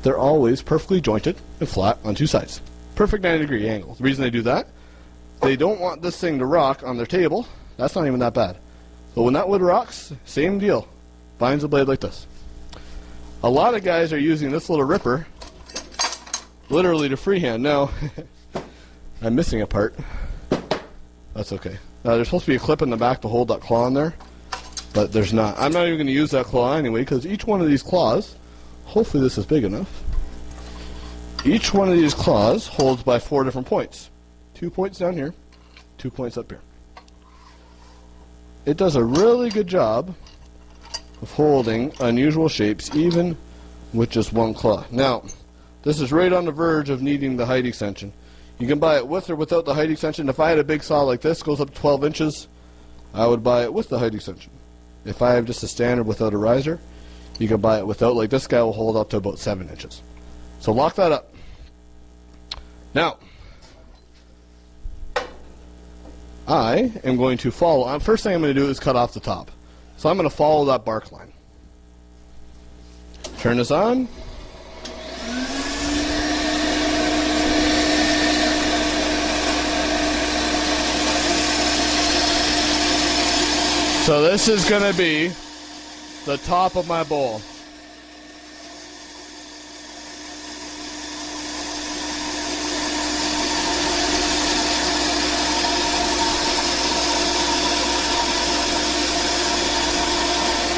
they're always perfectly jointed and flat on two sides. Perfect 90-degree angle. The reason they do that, they don't want this thing to rock on their table. That's not even that bad. But when that wood rocks, same deal. Binds the blade like this. A lot of guys are using this little ripper literally to freehand. Now, I'm missing a part. That's okay. There's supposed to be a clip in the back to hold that claw in there, but there's not. I'm not even going to use that claw anyway, because each one of these claws, hopefully this is big enough, each one of these claws holds by 4 different points. 2 points down here, 2 points up here. It does a really good job of holding unusual shapes, even with just one claw. Now, this is right on the verge of needing the height extension. You can buy it with or without the height extension. If I had a big saw like this, goes up to 12 inches, I would buy it with the height extension. If I have just a standard without a riser, you can buy it without. Like this guy will hold up to about 7 inches. So lock that up. Now, I am going to follow. First thing I'm going to do is cut off the top. So I'm going to follow that bark line. Turn this on. So this is going to be the top of my bowl.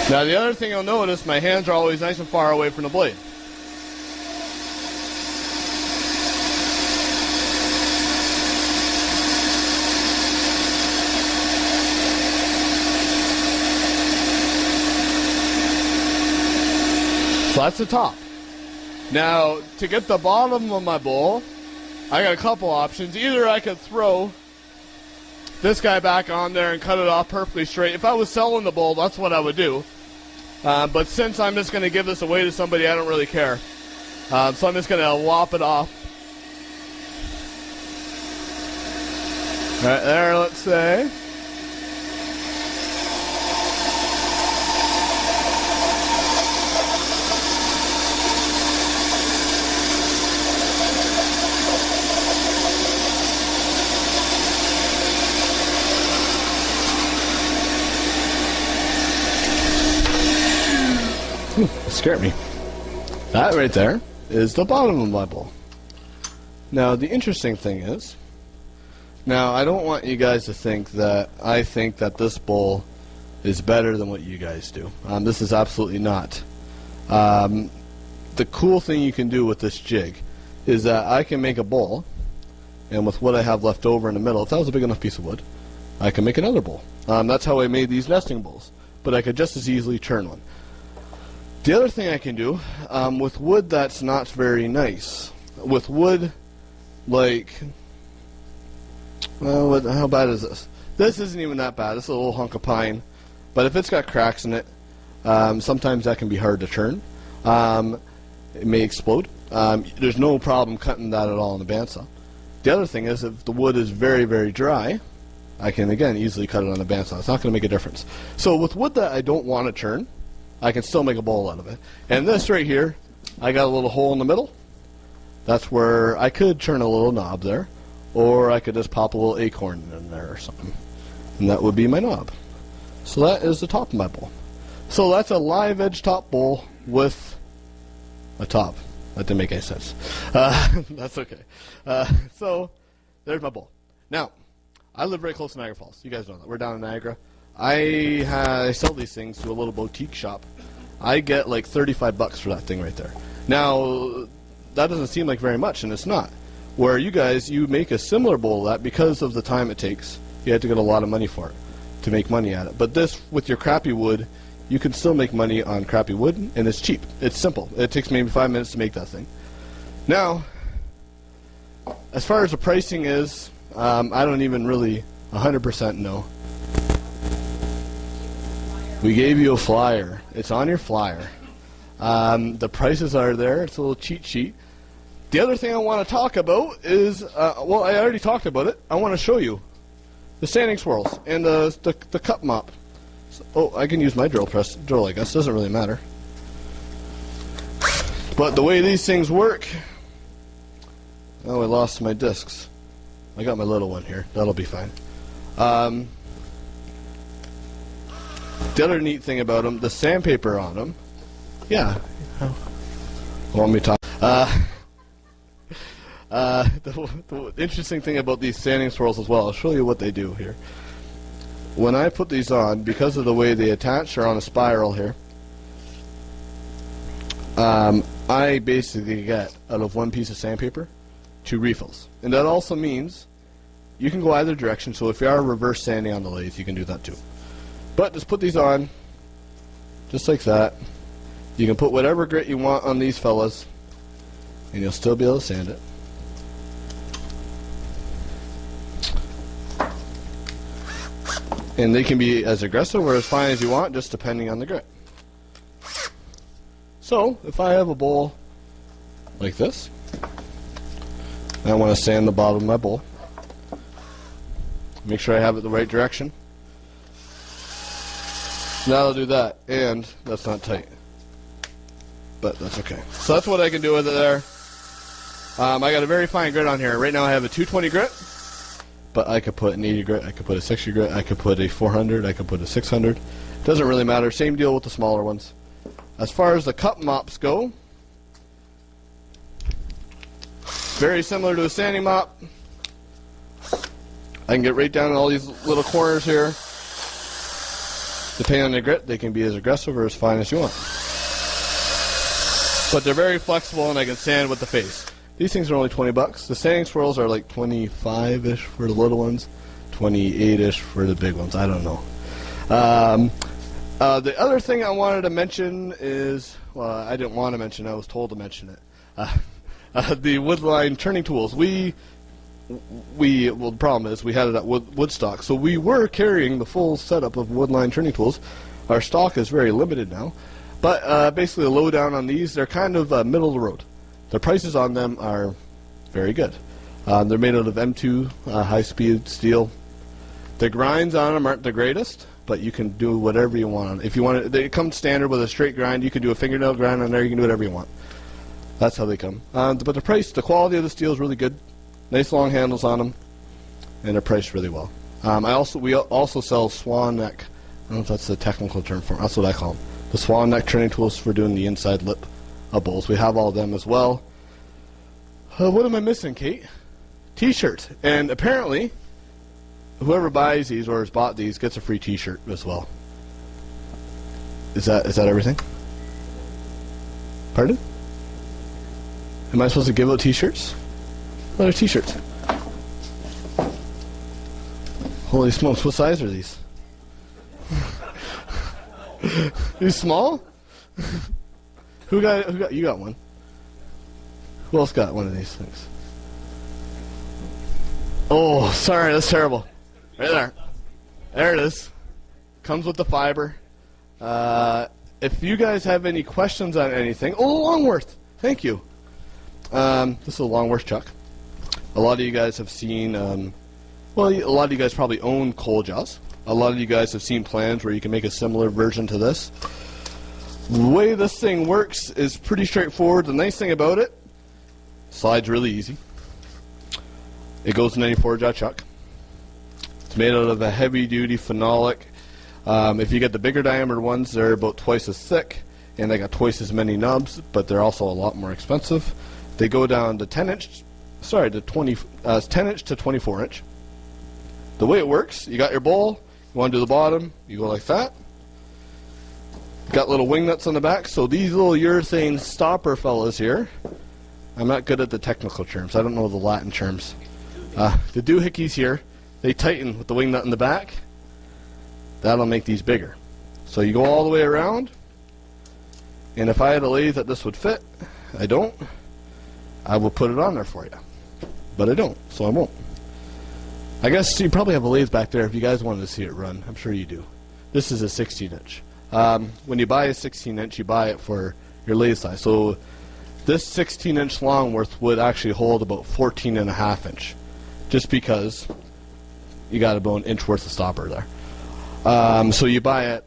Now the other thing you'll notice, my hands are always nice and far away from the blade. So that's the top. Now, to get the bottom of my bowl, I got a couple options. Either I could throw this guy back on there and cut it off perfectly straight. If I was selling the bowl, that's what I would do. But since I'm just going to give this away to somebody, I don't really care. So I'm just going to lop it off. Right there, let's say. It scared me. That right there is the bottom of my bowl. Now the interesting thing is, now I don't want you guys to think that I think that this bowl is better than what you guys do. This is absolutely not. The cool thing you can do with this jig is that I can make a bowl, and with what I have left over in the middle, if that was a big enough piece of wood, I can make another bowl. That's how I made these nesting bowls, but I could just as easily turn one. The other thing I can do, with wood that's not very nice, with wood like, well, how bad is this? This isn't even that bad. It's a little hunk of pine, but if it's got cracks in it, sometimes that can be hard to turn. It may explode. There's no problem cutting that at all in the bandsaw. The other thing is, if the wood is very, very dry, I can, again, easily cut it on a bandsaw. It's not going to make a difference. So with wood that I don't want to turn, I can still make a bowl out of it. And this right here, I got a little hole in the middle. That's where I could turn a little knob there, or I could just pop a little acorn in there or something. And that would be my knob. So that is the top of my bowl. So that's a live edge top bowl with a top. That didn't make any sense. That's okay. So there's my bowl. Now, I live very close to Niagara Falls. You guys know that. We're down in Niagara. I sell these things to a little boutique shop. I get like $35 for that thing right there. Now, that doesn't seem like very much, and it's not. Where you guys, you make a similar bowl of that because of the time it takes. You have to get a lot of money for it to make money at it. But this, with your crappy wood, you can still make money on crappy wood, and it's cheap. It's simple. It takes maybe 5 minutes to make that thing. Now, as far as the pricing is, I don't even really 100% know. We gave you a flyer. It's on your flyer. The prices are there. It's a little cheat sheet. The other thing I want to talk about is, well, I already talked about it. I want to show you the sanding swirls and the cup mop. So, oh, I can use my drill, I guess. Doesn't really matter. But the way these things work, oh, I lost my discs. I got my little one here. That'll be fine. The other neat thing about them, the sandpaper on them, yeah. Want me to talk? The interesting thing about these sanding swirls as well, I'll show you what they do here. When I put these on, because of the way they attach, they're on a spiral here. I basically get, out of one piece of sandpaper, 2 refills. And that also means you can go either direction, so if you are reverse sanding on the lathe, you can do that too. But just put these on, just like that. You can put whatever grit you want on these fellas, and you'll still be able to sand it. And they can be as aggressive or as fine as you want, just depending on the grit. So, if I have a bowl like this, and I want to sand the bottom of my bowl, make sure I have it the right direction. Now I'll do that, and that's not tight. But that's okay. So that's what I can do with it there. I got a very fine grit on here. Right now I have a 220 grit, but I could put an 80 grit, I could put a 60 grit, I could put a 400, I could put a 600. Doesn't really matter. Same deal with the smaller ones. As far as the cup mops go, very similar to a sanding mop. I can get right down in all these little corners here. Depending on the grit, they can be as aggressive or as fine as you want. But they're very flexible, and I can sand with the face. These things are only 20 bucks. The sanding swirls are like 25-ish for the little ones, 28-ish for the big ones. I don't know. The other thing I wanted to mention is, well, I didn't want to mention, I was told to mention it. The Woodline turning tools. Well, the problem is we had it at Woodstock, so we were carrying the full setup of Woodline turning tools. Our stock is very limited now, but basically the lowdown on these, they're kind of middle of the road. The prices on them are very good. They're made out of M2 high-speed steel. The grinds on them aren't the greatest, but you can do whatever you want on it. If you want it, they come standard with a straight grind. You can do a fingernail grind on there. You can do whatever you want. That's how they come. But the price, the quality of the steel is really good. Nice long handles on them, and they're priced really well. We also sell swan neck. I don't know if that's the technical term for them. That's what I call them. The swan neck turning tools for doing the inside lip of bowls. We have all of them as well. What am I missing, Kate? T-shirts. And apparently, whoever buys these or has bought these gets a free T-shirt as well. Is that everything? Pardon? Am I supposed to give out T-shirts? What are T-shirts? Holy smokes! What size are these? These small? Who got? You got one. Who else got one of these things? Oh, sorry, that's terrible. Right there. There it is. Comes with the fiber. If you guys have any questions on anything, Longworth, thank you. This is a Longworth chuck. A lot of you guys have seen, well, a lot of you guys probably own coal jaws. A lot of you guys have seen plans where you can make a similar version to this. The way this thing works is pretty straightforward. The nice thing about it, slides really easy. It goes in any 4-jaw chuck. It's made out of a heavy-duty phenolic. If you get the bigger diameter ones, they're about twice as thick, and they got twice as many nubs, but they're also a lot more expensive. They go down to 10 inch to 24 inch. The way it works, you got your bowl, you want to do the bottom, you go like that. Got little wing nuts on the back, so these little urethane stopper fellas here, I'm not good at the technical terms, I don't know the Latin terms. The doohickeys here, they tighten with the wing nut in the back. That'll make these bigger. So you go all the way around, and if I had a lathe that this would fit, I don't, I will put it on there for you. But I don't, so I won't. I guess you probably have a lathe back there if you guys wanted to see it run. I'm sure you do. This is a 16-inch. When you buy a 16-inch, you buy it for your lathe size. So this 16-inch Longworth would actually hold about 14.5-inch, just because you got about an inch worth of stopper there. So you buy it.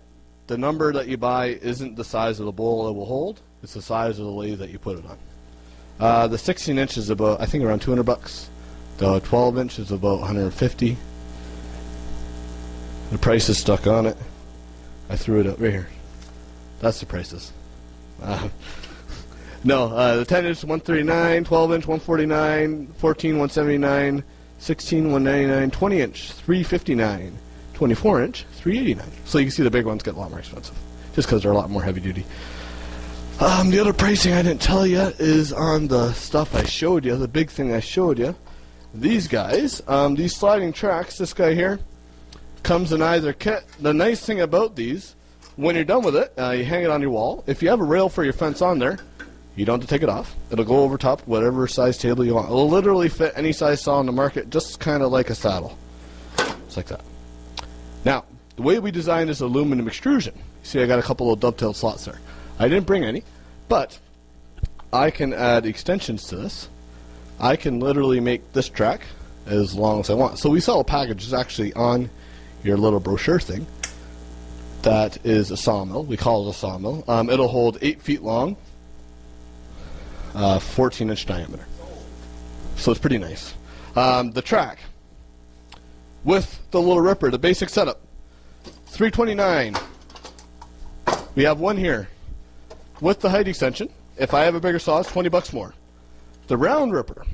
The number that you buy isn't the size of the bowl it will hold. It's the size of the lathe that you put it on. The 16-inch is about, I think, around $200. The 12-inch is about 150. The price is stuck on it. I threw it up right here. That's the prices. No, the 10-inch 139, 12-inch 149, 14 179, 16 199, 20-inch 359, 24-inch 389. So you can see the big ones get a lot more expensive, just because they're a lot more heavy duty. The other pricing I didn't tell you is on the stuff I showed you, the big thing I showed you. These guys, these sliding tracks, this guy here, comes in either kit. The nice thing about these, when you're done with it, you hang it on your wall. If you have a rail for your fence on there, you don't have to take it off. It'll go over top whatever size table you want. It'll literally fit any size saw on the market, just kind of like a saddle. Just like that. Now, the way we designed is aluminum extrusion. You see I got a couple of dovetailed slots there. I didn't bring any, but I can add extensions to this. I can literally make this track as long as I want. So we sell a package that's actually on your little brochure thing. That is a sawmill. We call it a sawmill. It'll hold 8 feet long, 14-inch diameter. So it's pretty nice. The track with the little ripper, the basic setup, $329. We have one here with the height extension. If I have a bigger saw, it's $20 more. The round ripper,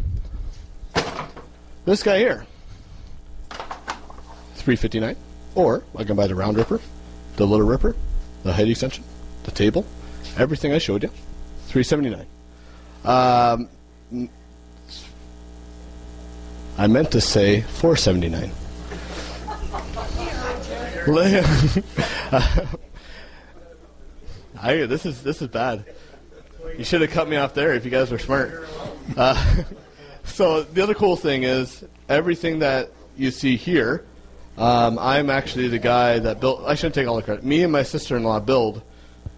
this guy here, $359. Or I can buy the round ripper, the little ripper, the height extension, the table, everything I showed you, $379. I meant to say $479. This is bad. You should have cut me off there if you guys were smart. So the other cool thing is everything that you see here, I'm actually the guy that built. I shouldn't take all the credit. Me and my sister-in-law build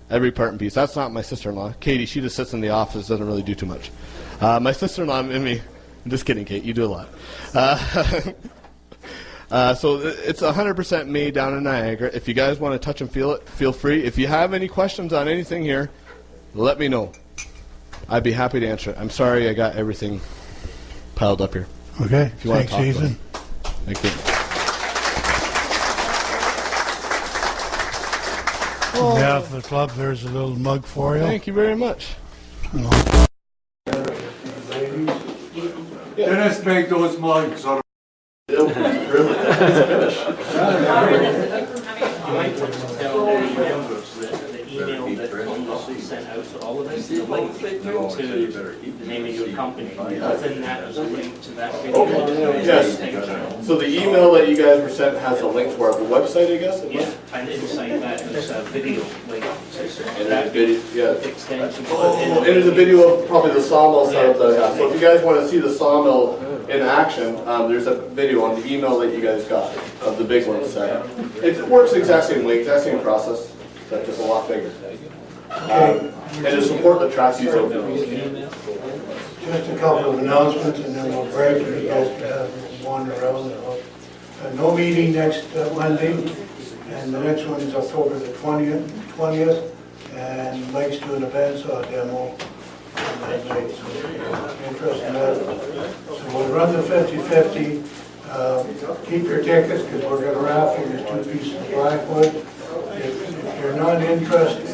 every part and piece. That's not my sister-in-law. Katie, she just sits in the office, doesn't really do too much. My sister-in-law and me. I'm just kidding, Kate. You do a lot. So it's 100% made down in Niagara. If you guys want to touch and feel it, feel free. If you have any questions on anything here, let me know. I'd be happy to answer it. I'm sorry I got everything piled up here. Okay. If you want to talk Ethan. Thank you. On behalf of the club, there's a little mug for you. Thank you very much. Dennis made those mugs. The email that sent out to all of us, the link to the name of your company. Within that is a link to that video. Yes. So the email that you guys were sent has a link to our website, I guess? Yeah, and inside that is a video link. And that video, yeah. Extension. And there's a video of probably the sawmill setup that I have. So if you guys want to see the sawmill in action, there's a video on the email that you guys got of the big one set. It works the exact same way, exact same process, but just a lot bigger. And to support the tracks use of Just a couple of announcements and then we'll break and you guys can wander around. No meeting next Monday, and the next one is October the 20th, and Mike's doing a bandsaw demo on that night, so if you're interested in that. So we'll run the 50-50. Keep your tickets because we're going to raffle these 2 pieces of blackwood. If you're not interested,